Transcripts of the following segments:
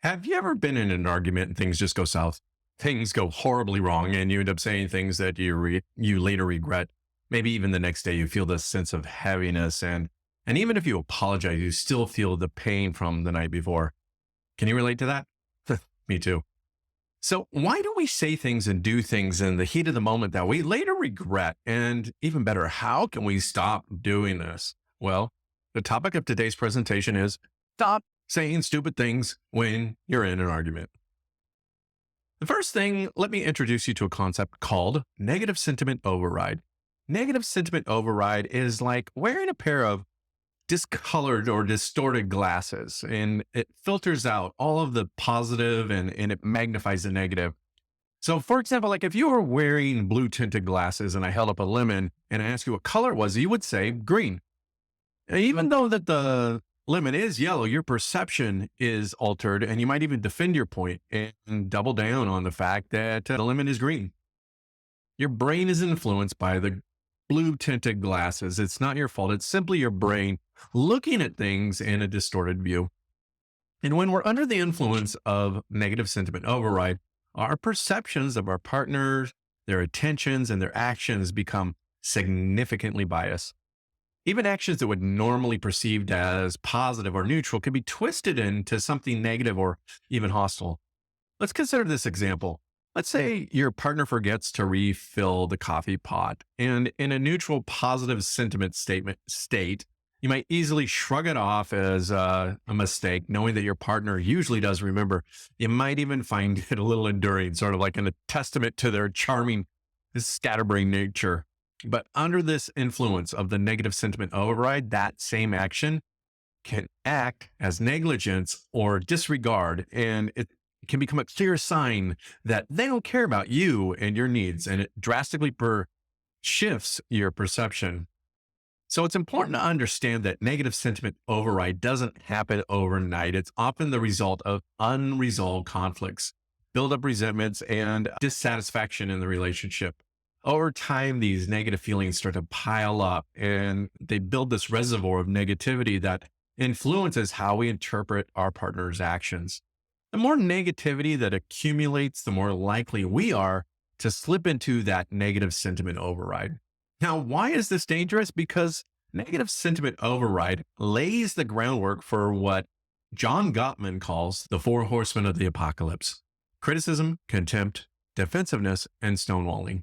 Have you ever been in an argument and things just go south? Things go horribly wrong, and you end up saying things that you later regret. Maybe even the next day, you feel this sense of heaviness, and even if you apologize, you still feel the pain from the night before. Can you relate to that? Me too. So, why do we say things and do things in the heat of the moment that we later regret? And even better, how can we stop doing this? Well, the topic of today's presentation is stop saying stupid things when you're in an argument. The first thing, let me introduce you to a concept called negative sentiment override. Negative sentiment override is like wearing a pair of discolored or distorted glasses, and it filters out all of the positive and it magnifies the negative. So, for example, like if you were wearing blue tinted glasses and I held up a lemon and I asked you what color it was, you would say green. Even though that the lemon is yellow, your perception is altered, and you might even defend your point and double down on the fact that the lemon is green. Your brain is influenced by the blue tinted glasses. It's not your fault. It's simply your brain looking at things in a distorted view. And when we're under the influence of negative sentiment override, our perceptions of our partners, their attentions, and their actions become significantly biased. Even actions that would normally perceived as positive or neutral can be twisted into something negative or even hostile. Let's consider this example. Let's say your partner forgets to refill the coffee pot, and in a neutral positive sentiment state, you might easily shrug it off as a mistake, knowing that your partner usually does remember. You might even find it a little enduring, sort of like a testament to their charming scatterbrain nature. But under this influence of the negative sentiment override, that same action can act as negligence or disregard, and it can become a clear sign that they don't care about you and your needs, and it drastically shifts your perception. So it's important to understand that negative sentiment override doesn't happen overnight. It's often the result of unresolved conflicts, build up resentments, and dissatisfaction in the relationship. Over time, these negative feelings start to pile up and they build this reservoir of negativity that influences how we interpret our partner's actions. The more negativity that accumulates, the more likely we are to slip into that negative sentiment override. Now, why is this dangerous? Because negative sentiment override lays the groundwork for what John Gottman calls the four horsemen of the apocalypse: criticism, contempt, defensiveness, and stonewalling.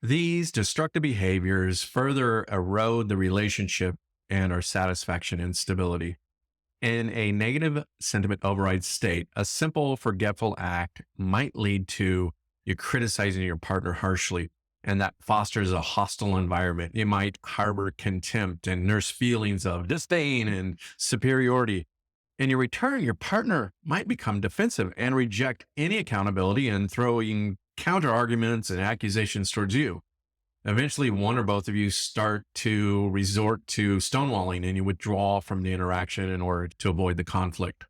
These destructive behaviors further erode the relationship and our satisfaction and stability. In a negative sentiment override state, a simple forgetful act might lead to you criticizing your partner harshly, and that fosters a hostile environment. You might harbor contempt and nurse feelings of disdain and superiority. In your return, your partner might become defensive and reject any accountability and throwing counter arguments and accusations towards you. Eventually, one or both of you start to resort to stonewalling and you withdraw from the interaction in order to avoid the conflict.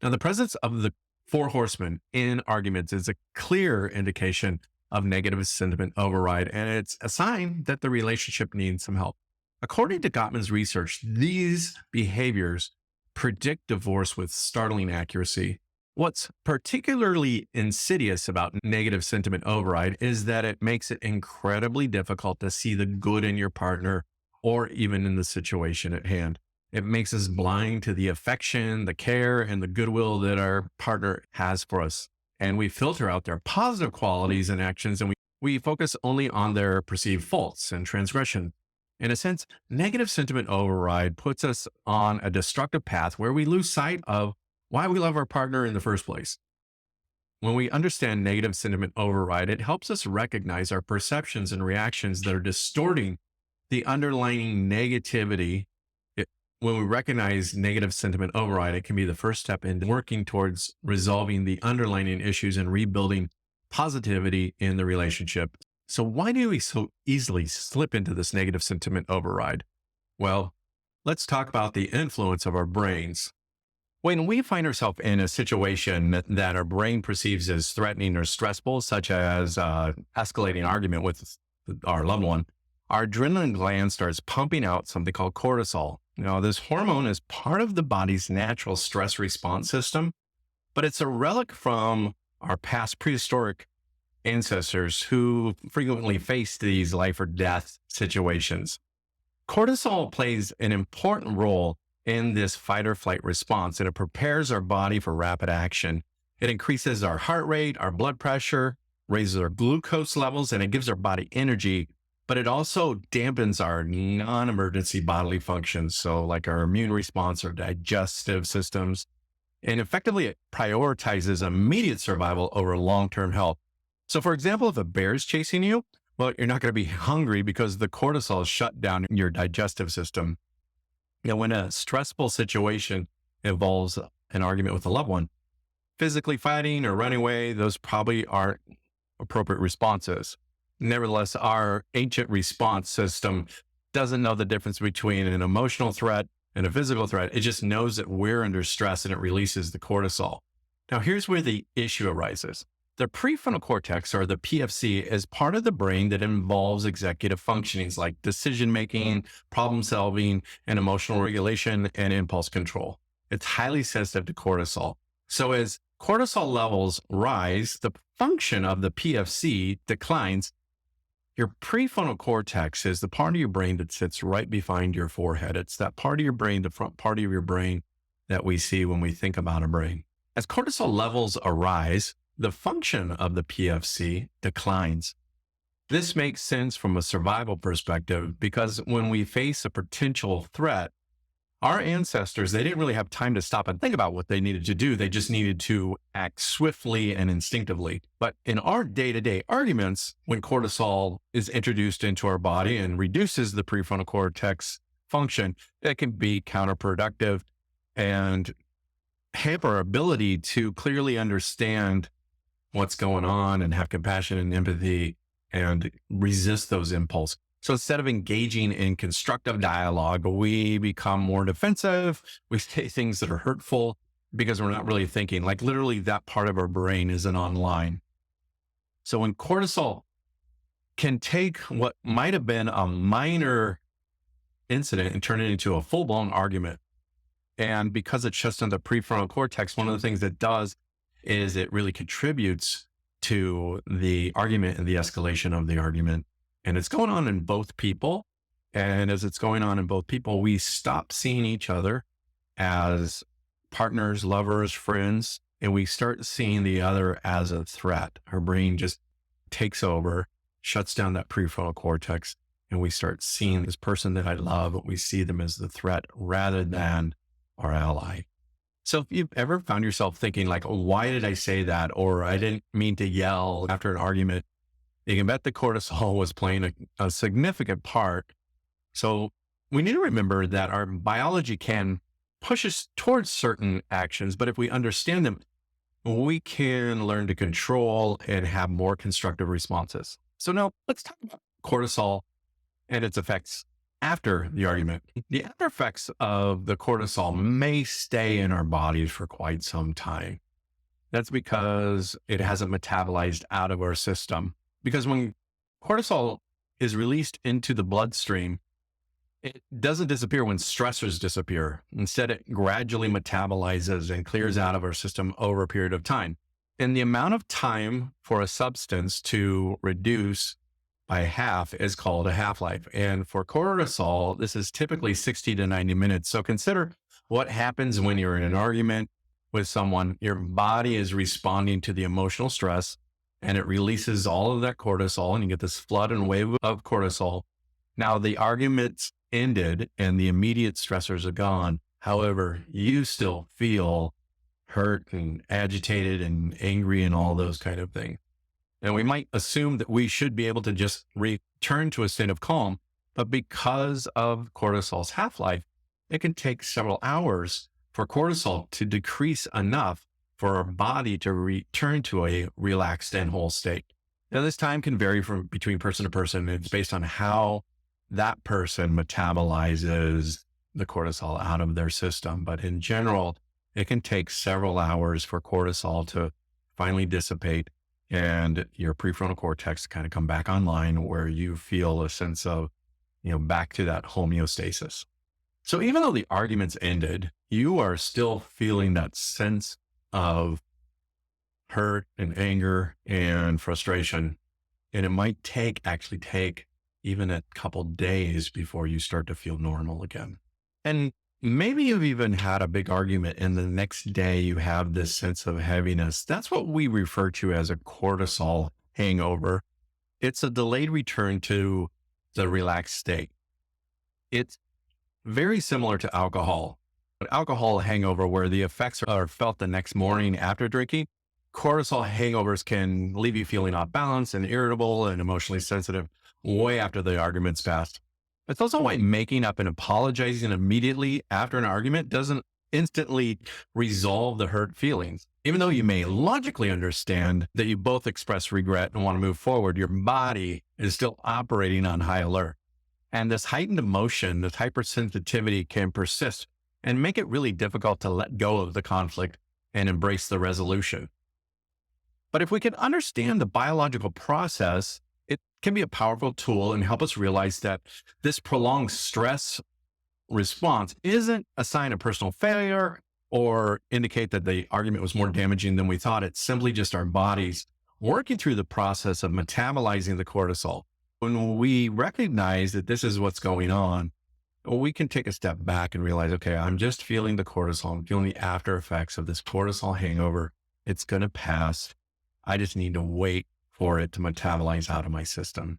Now, the presence of the four horsemen in arguments is a clear indication of negative sentiment override, and it's a sign that the relationship needs some help. According to Gottman's research, these behaviors predict divorce with startling accuracy. What's particularly insidious about negative sentiment override is that it makes it incredibly difficult to see the good in your partner or even in the situation at hand. It makes us blind to the affection, the care, and the goodwill that our partner has for us. And we filter out their positive qualities and actions, and we focus only on their perceived faults and transgression. In a sense, negative sentiment override puts us on a destructive path where we lose sight of why we love our partner in the first place. When we understand negative sentiment override, it helps us recognize our perceptions and reactions that are distorting the underlying negativity. When we recognize negative sentiment override, it can be the first step in working towards resolving the underlying issues and rebuilding positivity in the relationship. So why do we so easily slip into this negative sentiment override? Well, let's talk about the influence of our brains. When we find ourselves in a situation that our brain perceives as threatening or stressful, such as escalating argument with our loved one, our adrenaline gland starts pumping out something called cortisol. Now, this hormone is part of the body's natural stress response system, but it's a relic from our past prehistoric ancestors who frequently faced these life or death situations. Cortisol plays an important role in this fight or flight response, and it prepares our body for rapid action. It increases our heart rate, our blood pressure, raises our glucose levels, and it gives our body energy, but it also dampens our non emergency bodily functions. So, like our immune response, our digestive systems, and effectively it prioritizes immediate survival over long term health. So, for example, if a bear is chasing you, well, you're not going to be hungry because the cortisol is shut down in your digestive system. Now, when a stressful situation involves an argument with a loved one, physically fighting or running away, those probably aren't appropriate responses. Nevertheless, our ancient response system doesn't know the difference between an emotional threat and a physical threat. It just knows that we're under stress and it releases the cortisol. Now, here's where the issue arises. The prefrontal cortex, or the PFC, is part of the brain that involves executive functionings like decision making, problem solving, and emotional regulation and impulse control. It's highly sensitive to cortisol. So as cortisol levels rise, the function of the PFC declines. Your prefrontal cortex is the part of your brain that sits right behind your forehead. It's that part of your brain, the front part of your brain that we see when we think about a brain. As cortisol levels arise, the function of the PFC declines. This makes sense from a survival perspective because when we face a potential threat, our ancestors, they didn't really have time to stop and think about what they needed to do. They just needed to act swiftly and instinctively. But in our day-to-day arguments, when cortisol is introduced into our body and reduces the prefrontal cortex function, it can be counterproductive and hamper our ability to clearly understand what's going on and have compassion and empathy and resist those impulses. So instead of engaging in constructive dialogue, we become more defensive. We say things that are hurtful because we're not really thinking. Like literally that part of our brain isn't online. So when cortisol can take what might have been a minor incident and turn it into a full-blown argument. And because it shuts down the prefrontal cortex, one of the things it does is it really contributes to the argument and the escalation of the argument. And it's going on in both people. And as it's going on in both people, we stop seeing each other as partners, lovers, friends, and we start seeing the other as a threat. Our brain just takes over, shuts down that prefrontal cortex, and we start seeing this person that I love, we see them as the threat rather than our ally. So if you've ever found yourself thinking like, oh, why did I say that? Or I didn't mean to yell after an argument, you can bet the cortisol was playing a significant part. So we need to remember that our biology can push us towards certain actions, but if we understand them, we can learn to control and have more constructive responses. So now let's talk about cortisol and its effects after the argument. The after effects of the cortisol may stay in our bodies for quite some time. That's because it hasn't metabolized out of our system. Because when cortisol is released into the bloodstream, it doesn't disappear when stressors disappear. Instead, it gradually metabolizes and clears out of our system over a period of time. And the amount of time for a substance to reduce by half is called a half-life. And for cortisol, this is typically 60 to 90 minutes. So consider what happens when you're in an argument with someone. Your body is responding to the emotional stress and it releases all of that cortisol and you get this flood and wave of cortisol. Now the argument's ended and the immediate stressors are gone. However, you still feel hurt and agitated and angry and all those kind of things. And we might assume that we should be able to just return to a state of calm, but because of cortisol's half-life, it can take several hours for cortisol to decrease enough for our body to return to a relaxed and whole state. Now, this time can vary from between person to person. It's based on how that person metabolizes the cortisol out of their system. But in general, it can take several hours for cortisol to finally dissipate and your prefrontal cortex kind of come back online where you feel a sense of, back to that homeostasis. So even though the argument's ended, you are still feeling that sense of hurt and anger and frustration. And it might actually take even a couple days before you start to feel normal again. And maybe you've even had a big argument and the next day you have this sense of heaviness. That's what we refer to as a cortisol hangover. It's a delayed return to the relaxed state. It's very similar to alcohol. But alcohol hangover, where the effects are felt the next morning after drinking, cortisol hangovers can leave you feeling off balance and irritable and emotionally sensitive way after the argument's passed. It's also why making up and apologizing immediately after an argument doesn't instantly resolve the hurt feelings. Even though you may logically understand that you both express regret and want to move forward, your body is still operating on high alert. And this heightened emotion, this hypersensitivity can persist and make it really difficult to let go of the conflict and embrace the resolution. But if we can understand the biological process, it can be a powerful tool and help us realize that this prolonged stress response isn't a sign of personal failure or indicate that the argument was more damaging than we thought. It's simply just our bodies working through the process of metabolizing the cortisol. When we recognize that this is what's going on, we can take a step back and realize, okay, I'm just feeling the cortisol. I'm feeling the after effects of this cortisol hangover. It's going to pass. I just need to wait for it to metabolize out of my system.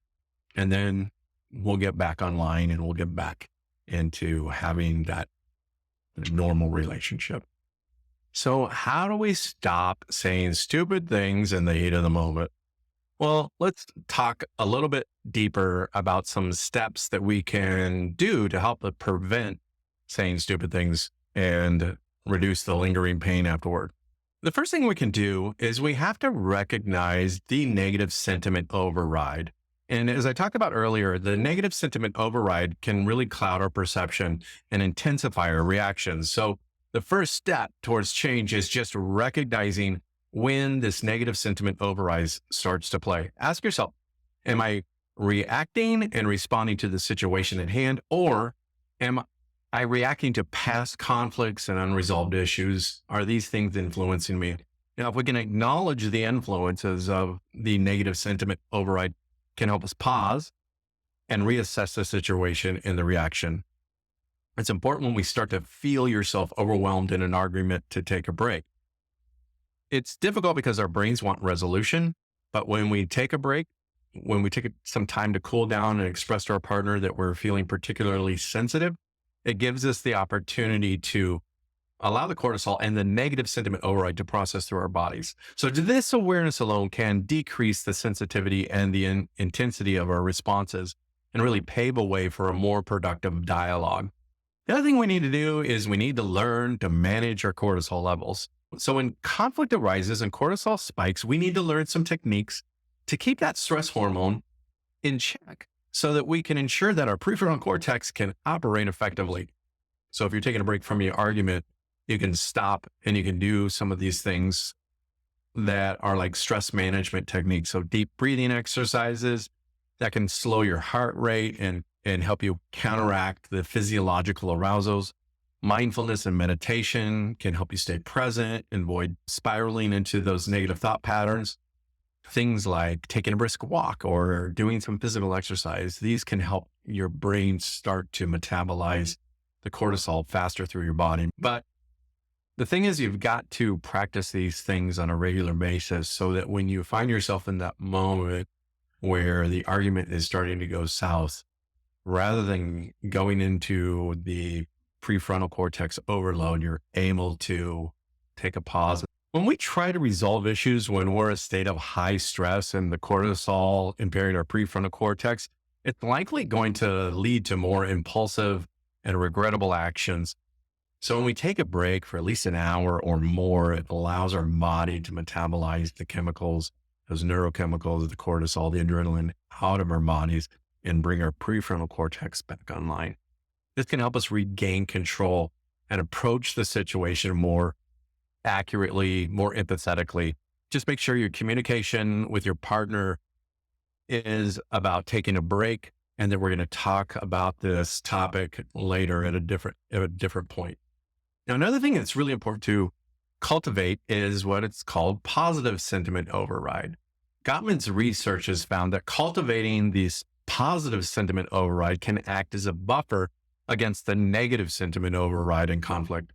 And then we'll get back online and we'll get back into having that normal relationship. So how do we stop saying stupid things in the heat of the moment? Well, let's talk a little bit deeper about some steps that we can do to help prevent saying stupid things and reduce the lingering pain afterward. The first thing we can do is we have to recognize the negative sentiment override. And as I talked about earlier, the negative sentiment override can really cloud our perception and intensify our reactions. So the first step towards change is just recognizing when this negative sentiment override starts to play. Ask yourself, am I reacting and responding to the situation at hand, or am I reacting to past conflicts and unresolved issues? Are these things influencing me? Now, if we can acknowledge the influences of the negative sentiment override, can help us pause and reassess the situation and the reaction. It's important when we start to feel yourself overwhelmed in an argument to take a break. It's difficult because our brains want resolution, but when we take a break, when we take some time to cool down and express to our partner that we're feeling particularly sensitive, it gives us the opportunity to allow the cortisol and the negative sentiment override to process through our bodies. So this awareness alone can decrease the sensitivity and the intensity of our responses and really pave a way for a more productive dialogue. The other thing we need to do is we need to learn to manage our cortisol levels. So when conflict arises and cortisol spikes, we need to learn some techniques to keep that stress hormone in check so that we can ensure that our prefrontal cortex can operate effectively. So if you're taking a break from your argument, you can stop and you can do some of these things that are like stress management techniques. So deep breathing exercises that can slow your heart rate and help you counteract the physiological arousals. Mindfulness and meditation can help you stay present and avoid spiraling into those negative thought patterns. Things like taking a brisk walk or doing some physical exercise, these can help your brain start to metabolize the cortisol faster through your body. But the thing is, you've got to practice these things on a regular basis so that when you find yourself in that moment where the argument is starting to go south, rather than going into the prefrontal cortex overload, you're able to take a pause. When we try to resolve issues when we're in a state of high stress and the cortisol impairing our prefrontal cortex, it's likely going to lead to more impulsive and regrettable actions. So when we take a break for at least an hour or more, it allows our body to metabolize the chemicals, those neurochemicals, the cortisol, the adrenaline out of our bodies and bring our prefrontal cortex back online. This can help us regain control and approach the situation more accurately, more empathetically. Just make sure your communication with your partner is about taking a break, and then we're going to talk about this topic later at a different point. Now, another thing that's really important too Cultivate is what it's called positive sentiment override. Gottman's research has found that cultivating this positive sentiment override can act as a buffer against the negative sentiment override in conflict.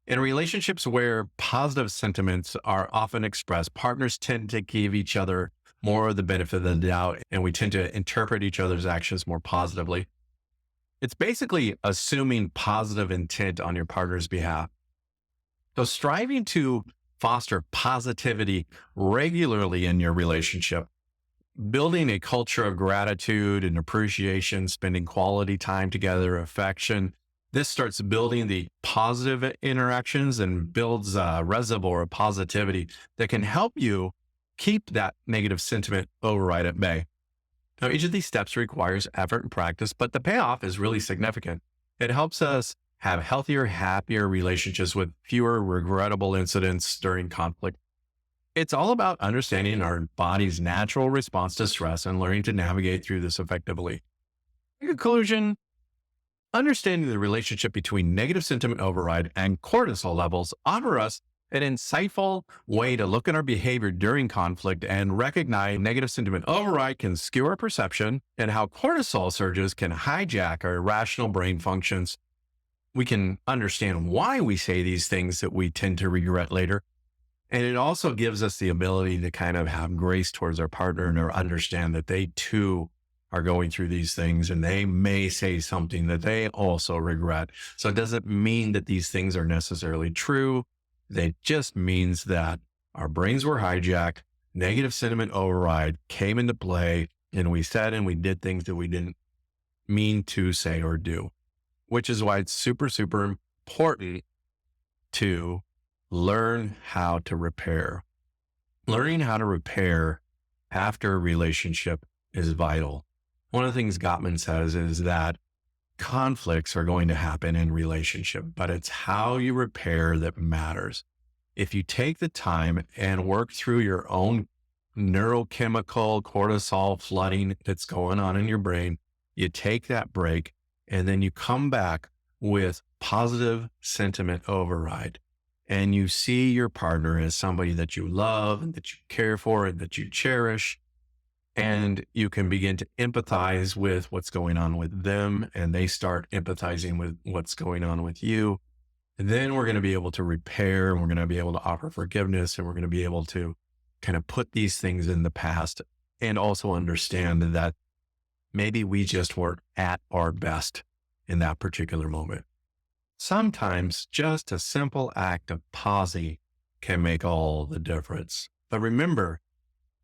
In relationships where positive sentiments are often expressed, partners tend to give each other more of the benefit of the doubt, and we tend to interpret each other's actions more positively. It's basically assuming positive intent on your partner's behalf. So, striving to foster positivity regularly in your relationship, building a culture of gratitude and appreciation, spending quality time together, affection. This starts building the positive interactions and builds a reservoir of positivity that can help you keep that negative sentiment override at bay. Now, each of these steps requires effort and practice, but the payoff is really significant. It helps us have healthier, happier relationships with fewer regrettable incidents during conflict. It's all about understanding our body's natural response to stress and learning to navigate through this effectively. In conclusion, understanding the relationship between negative sentiment override and cortisol levels offer us an insightful way to look at our behavior during conflict and recognize negative sentiment override can skew our perception and how cortisol surges can hijack our irrational brain functions. We can understand why we say these things that we tend to regret later. And it also gives us the ability to kind of have grace towards our partner and understand that they too are going through these things and they may say something that they also regret. So it doesn't mean that these things are necessarily true. It just means that our brains were hijacked, negative sentiment override came into play, and we said and we did things that we didn't mean to say or do, which is why it's super, super important to learn how to repair. Learning how to repair after a relationship is vital. One of the things Gottman says is that conflicts are going to happen in relationship, but it's how you repair that matters. If you take the time and work through your own neurochemical cortisol flooding that's going on in your brain, you take that break and then you come back with positive sentiment override. And you see your partner as somebody that you love and that you care for and that you cherish. And you can begin to empathize with what's going on with them, and they start empathizing with what's going on with you. And then we're going to be able to repair, and we're going to be able to offer forgiveness, and we're going to be able to kind of put these things in the past and also understand that maybe we just weren't at our best in that particular moment. Sometimes just a simple act of pausing can make all the difference. But remember,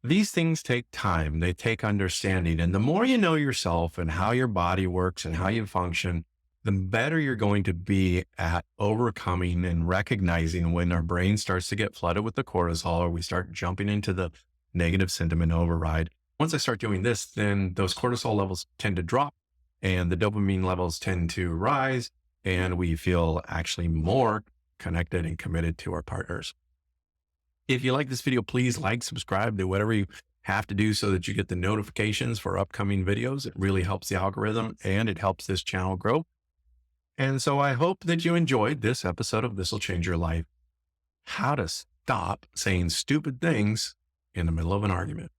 these things take time, they take understanding. And the more you know yourself and how your body works and how you function, the better you're going to be at overcoming and recognizing when our brain starts to get flooded with the cortisol or we start jumping into the negative sentiment override. Once I start doing this, then those cortisol levels tend to drop and the dopamine levels tend to rise, and we feel actually more connected and committed to our partners. If you like this video, please like, subscribe, do whatever you have to do so that you get the notifications for upcoming videos. It really helps the algorithm and it helps this channel grow. And so I hope that you enjoyed this episode of This Will Change Your Life: How to Stop Saying Stupid Things in the Middle of an Argument.